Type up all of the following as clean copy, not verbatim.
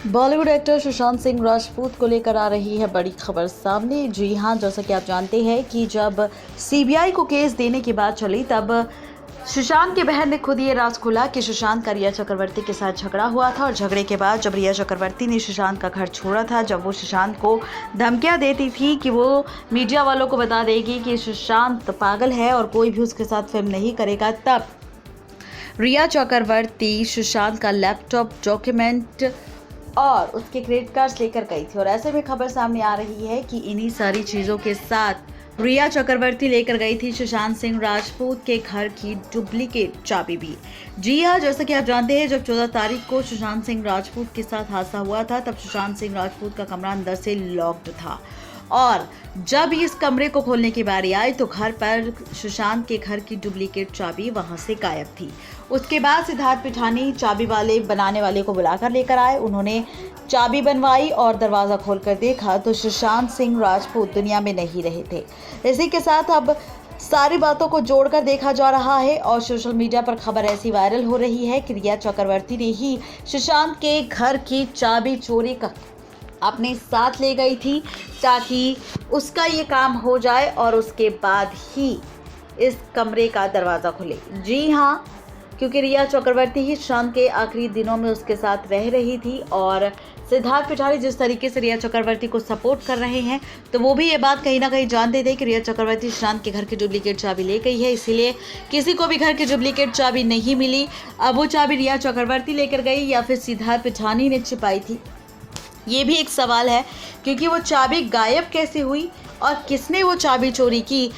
Bollywood actor Sushant Singh Rajput को लेकर आ रही है बड़ी खबर सामने। जी हां, जैसा कि आप जानते हैं कि जब सीबीआई को केस देने की बात चली तब सुशांत की बहन ने खुद ये राज खोला कि सुशांत का रिया चक्रवर्ती के साथ झगड़ा हुआ था और झगड़े के बाद जब रिया चक्रवर्ती ने सुशांत का घर छोड़ा था, जब वो सुशांत को धमकियां देती थी कि वो मीडिया वालों को बता देगी कि सुशांत पागल है और कोई भी उसके साथ फिल्म नहीं करेगा, तब रिया चक्रवर्ती सुशांत का लैपटॉप, डॉक्यूमेंट और उसके क्रेडिट कार्ड्स लेकर गई थी। और ऐसे में खबर सामने आ रही है कि इन्हीं सारी चीज़ों के साथ रिया चक्रवर्ती लेकर गई थी सुशांत सिंह राजपूत के घर की डुप्लीकेट चाबी भी। जी हाँ, जैसा कि आप जानते हैं, जब 14 तारीख को सुशांत सिंह राजपूत के साथ हादसा हुआ था तब सुशांत सिंह राजपूत का कमरा अंदर से लॉक्ड था और जब इस कमरे को खोलने की बारी आई तो घर पर सुशांत के घर की डुप्लीकेट चाबी वहां से गायब थी। उसके बाद सिद्धार्थ पिठानी चाबी वाले बनाने वाले को बुलाकर लेकर आए। उन्होंने चाबी बनवाई और दरवाज़ा खोलकर देखा तो सुशांत सिंह राजपूत दुनिया में नहीं रहे थे। इसी के साथ अब सारी बातों को जोड़कर देखा जा रहा है और सोशल मीडिया पर खबर ऐसी वायरल हो रही है कि रिया चक्रवर्ती ने ही सुशांत के घर की चाबी चोरी कर अपने साथ ले गई थी ताकि उसका ये काम हो जाए और उसके बाद ही इस कमरे का दरवाज़ा खुले। जी हाँ, क्योंकि रिया चक्रवर्ती ही सुशांत के आखिरी दिनों में उसके साथ रह रही थी और सिद्धार्थ पिठानी जिस तरीके से रिया चक्रवर्ती को सपोर्ट कर रहे हैं, तो वो भी ये बात कहीं ना कहीं जानते थे कि रिया चक्रवर्ती सुशांत के घर की डुप्लीकेट चाबी ले गई है, इसीलिए किसी को भी घर की डुप्लीकेट चाबी नहीं मिली। अब वो चाबी रिया चक्रवर्ती लेकर गई या फिर सिद्धार्थ पिठानी ने छिपाई थी, ये भी एक सवाल है, क्योंकि वो चाबी गायब कैसे हुई और किसने वो चाबी चोरी की।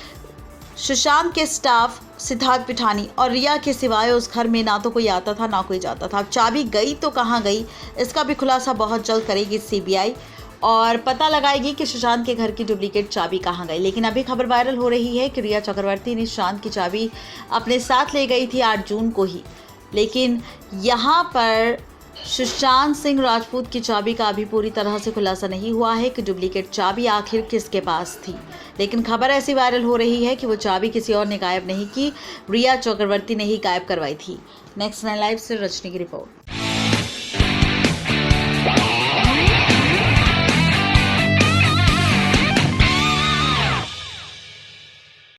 सुशांत के स्टाफ सिद्धार्थ पिठानी और रिया के सिवाय उस घर में ना तो कोई आता था ना कोई जाता था। चाबी गई तो कहाँ गई, इसका भी खुलासा बहुत जल्द करेगी सीबीआई और पता लगाएगी कि सुशांत के घर की डुप्लीकेट चाबी कहाँ गई। लेकिन अभी खबर वायरल हो रही है कि रिया चक्रवर्ती ने सुशांत की चाबी अपने साथ ले गई थी 8 जून को ही, लेकिन यहाँ पर सुशांत सिंह राजपूत की चाबी का अभी पूरी तरह से खुलासा नहीं हुआ है कि डुप्लीकेट चाबी आखिर किसके पास थी। लेकिन खबर ऐसी वायरल हो रही है कि वो चाबी किसी और ने गायब नहीं की, रिया चक्रवर्ती ने ही गायब करवाई थी। नेक्स्ट 9 लाइव से रजनी की रिपोर्ट।